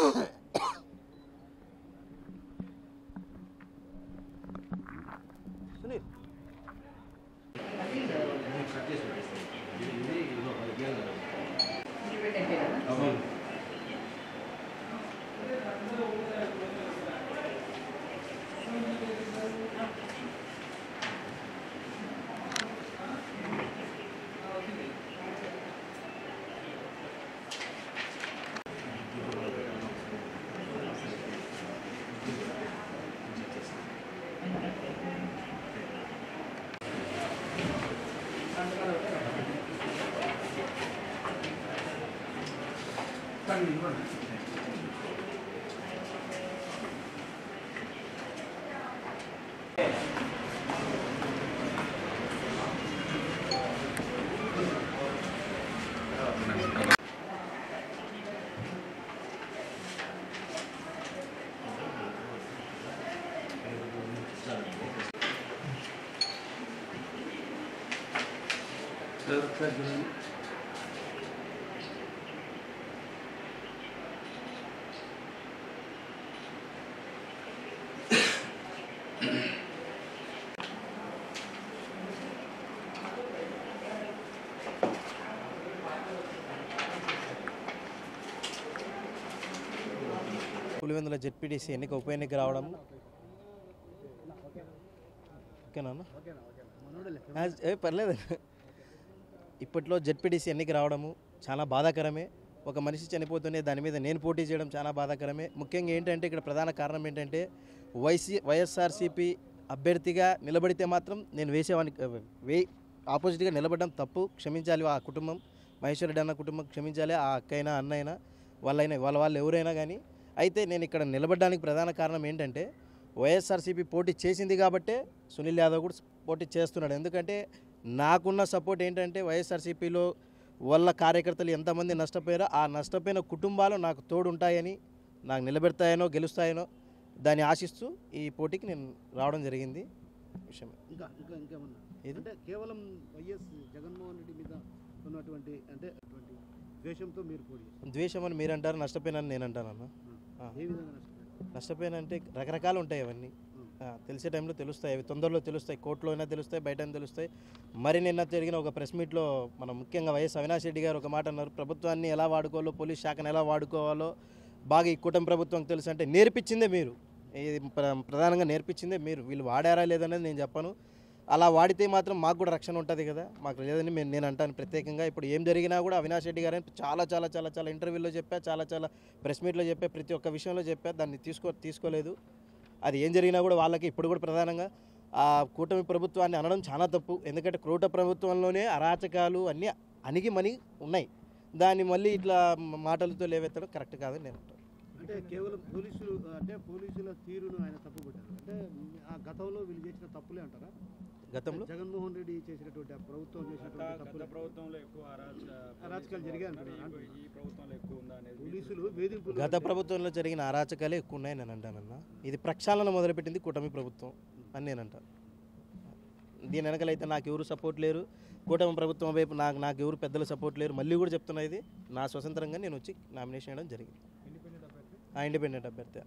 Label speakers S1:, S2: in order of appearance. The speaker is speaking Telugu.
S1: సునీల్ పులివెందుల జెడ్పీటీసీ ఎన్నిక ఉప ఎన్నిక రావడం ఓకేనా పర్లేదు. ఇప్పట్లో జెడ్పీటీసీ ఎన్నిక రావడము చాలా బాధాకరమే. ఒక మనిషి చనిపోతూనే దాని మీద నేను పోటీ చేయడం చాలా బాధాకరమే. ముఖ్యంగా ఏంటంటే ఇక్కడ ప్రధాన కారణం ఏంటంటే వైఎస్ఆర్సీపీ అభ్యర్థిగా నిలబడితే మాత్రం నేను వేసేవాడిని ఆపోజిట్గా నిలబడడం తప్పు. క్షమించాలి ఆ కుటుంబం, మహేశ్వర్ రెడ్డి అన్న కుటుంబం క్షమించాలి. ఆ అక్కైనా అన్నైనా వాళ్ళు ఎవరైనా కానీ. అయితే నేను ఇక్కడ నిలబడడానికి ప్రధాన కారణం ఏంటంటే వైఎస్ఆర్సీపీ పోటీ చేసింది కాబట్టే సునీల్ యాదవ్ కూడా పోటీ చేస్తున్నాడు. ఎందుకంటే నాకున్న సపోర్ట్ ఏంటంటే వైఎస్ఆర్సీపీలో వాళ్ళ కార్యకర్తలు ఎంతమంది నష్టపోయారో ఆ నష్టపోయిన కుటుంబాలు నాకు తోడు ఉంటాయని, నాకు నిలబెడతాయనో గెలుస్తాయనో దాన్ని ఆశిస్తూ ఈ పోటీకి నేను రావడం జరిగింది. విషయమే
S2: ఇంకేమన్నా అంటే కేవలం వైఎస్ జగన్మోహన్ రెడ్డి మీద ఉన్నటువంటి అంటే అటువంటి ద్వేషంతో మీరు పోటీ
S1: ద్వేషం అని మీరు అంటారు, నష్టపోయినని నేను అంటానన్నా.
S2: ఏ విధంగా
S1: నష్టపోయినంటే రకరకాలు ఉంటాయి అవన్నీ. తెలిసే టైంలో తెలుస్తాయి, అవి తొందరలో తెలుస్తాయి, కోర్టులో అయినా తెలుస్తాయి, బయట తెలుస్తాయి. మరి నిన్న జరిగిన ఒక ప్రెస్ మీట్లో మనం ముఖ్యంగా వైఎస్ అవినాష్ రెడ్డి గారు ఒక మాట అన్నారు, ప్రభుత్వాన్ని ఎలా వాడుకోవాలో, పోలీస్ శాఖను ఎలా వాడుకోవాలో బాగా ఈ కూటమి ప్రభుత్వం తెలుసు అంటే నేర్పించిందే మీరు. ఇది ప్రధానంగా నేర్పించిందే మీరు. వీళ్ళు వాడారా లేదనేది నేను చెప్పను. అలా వాడితే మాత్రం మాకు కూడా రక్షణ ఉంటుంది కదా, మాకు లేదని నేను అంటాను ప్రత్యేకంగా. ఇప్పుడు ఏం జరిగినా కూడా అవినాష్ రెడ్డి గారు చాలా చాలా చాలా చాలా ఇంటర్వ్యూలో చెప్పా, చాలా చాలా ప్రెస్ మీట్లో చెప్పా, ప్రతి ఒక్క విషయంలో చెప్పా. దాన్ని తీసుకోలేదు. అది ఏం జరిగినా కూడా వాళ్ళకి ఇప్పుడు కూడా ప్రధానంగా ఆ కూటమి ప్రభుత్వాన్ని అనడం చాలా తప్పు. ఎందుకంటే కూటమి ప్రభుత్వంలోనే అరాచకాలు అన్నీ అణిగిమణి ఉన్నాయి. దాన్ని మళ్ళీ ఇట్లా మాటలతో లేవెత్తడం కరెక్ట్ కాదని నేను అంటాను.
S2: అంటే కేవలం పోలీసుల తీరును ఆయన తప్పుపట్టారు. అంటే ఆ గతంలో వీళ్ళు చేసిన తప్పులే అంటారా?
S1: గతంలో
S2: జగన్మోహన్ రెడ్డి చేసినటువంటి ప్రభుత్వం చేసినటువంటి తప్పులు,
S3: ప్రభుత్వంలో ఎక్కువ
S2: అరాచకాలు జరిగాయి.
S3: ఈ ప్రభుత్వంలో ఎక్కువ ఉందా అనేది
S2: పోలీసులు వేధింపులు
S1: గత ప్రభుత్వంలో జరిగిన అరాచకాలే ఎక్కువ ఉన్నాయని నేను అంటానన్నా. ఇది ప్రక్షాళన మొదలుపెట్టింది కూటమి ప్రభుత్వం అని నేను అంటాను. దీని వెనకలైతే నాకు ఎవరు సపోర్ట్ లేరు, కూటమి ప్రభుత్వం వైపు నాకు ఎవరు పెద్దలు సపోర్ట్ లేరు. మళ్ళీ కూడా చెప్తున్నా, ఇది నా స్వతంత్రంగా నేను వచ్చి నామినేషన్ చేయడం జరిగింది. ఇండిపెండెంట్ అభ్యర్థి.